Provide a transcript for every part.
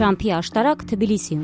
Թրամփի աշտարակ Թբիլիսիում։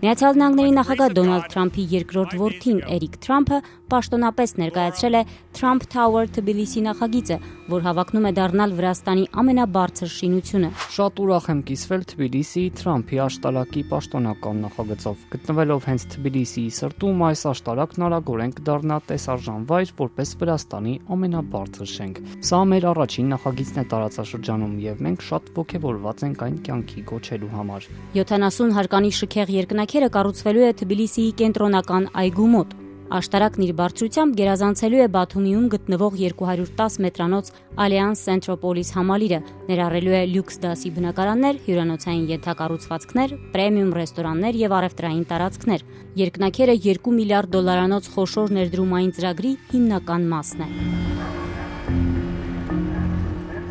Միացյալ Նահանգների նախագահ Դոնալդ Թրամփի երկրորդ որդին Էրիկ Թրամփը պաշտոնապես ներկայացրել է Trump Tower Թբիլիսի նախագիծը, որ հավակնում է դառնալ Վրաստանի ամենաբարձր շինությունը։ Շատ ուրախ եմ կիսվել Թբիլիսիի Թրամփի աշտարակի պաշտոնական նախագծով։ Գտնվելով հենց Թբիլիսիի սրտում, այս աշտարակն արագորեն կդառնա տեսարժան վայր, որպես Վրաստանի ամենաբարձր շենք։ Սա մեր առաջին նախագիծն է տարածաշրջանում, եւ մենք շատ ողջավորված ենք այն կյանքի կոչելու համար։ 70 հարկանի շքեղ երկնաքերը կառուցվելու է Թբիլիսիի կենտրոնական այգու մոտ։ Աշտարակն իր բարձրությամբ գերազանցելու է Բաթումիում գտնվող 210 մետրանոց Alliance Centropolis համալիրը, ներառելու է լյուքս դասի բնակարաններ, հյուրանոցային ենթակառուցվածքներ, պրեմիում ռեստորաններ եւ առևտրային տարածքներ։ Երկնաքերը 2 միլիարդ դոլարանոց խոշոր ներդրումային ծրագրի հիմնական մասն է։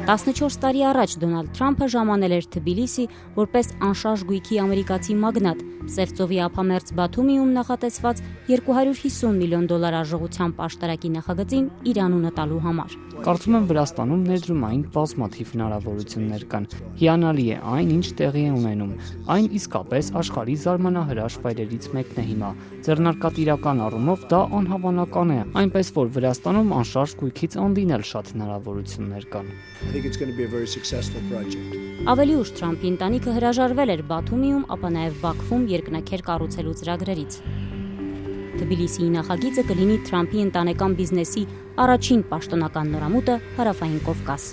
14 տարի առաջ Դոնալդ Թրամփը ժամանել էր Թբիլիսի որպես անշարժ գույքի ամերիկացի մագնատ, Սևծովի ափամերձ Բաթումիում նախատեսված $250 միլիոն արժողությամբ աշտարակի նախագծին իր անունը տալու համար։ Կարծում եմ Վրաստանում ներդրումային բազմաթիվ հնարավորություններ կան։ Հիանալի է այն, ինչ տեղի է ունենում։ Այն իսկապես աշխարհի զարմանահրաշ վայրերից մեկն է հիմա։ Ձեռնարկատիրական առումով դա անհավանական է, այնպես որ Վրաստանում անշարժ գույքից անդինել շատ հնարավորություններ կան։ Ավելի ուշ Թրամփի ընտանիքը հրաժարվել էր Բաթումիում, ապա նաև Բաքվում երկնաքեր կառուցելու ծրագրերից։ Թբիլիսիի նախագիծը կլինի Թրամփի ընտանեկան բիզնեսի առաջին պաշտոնական նորամուտը Հարավային Կովկաս։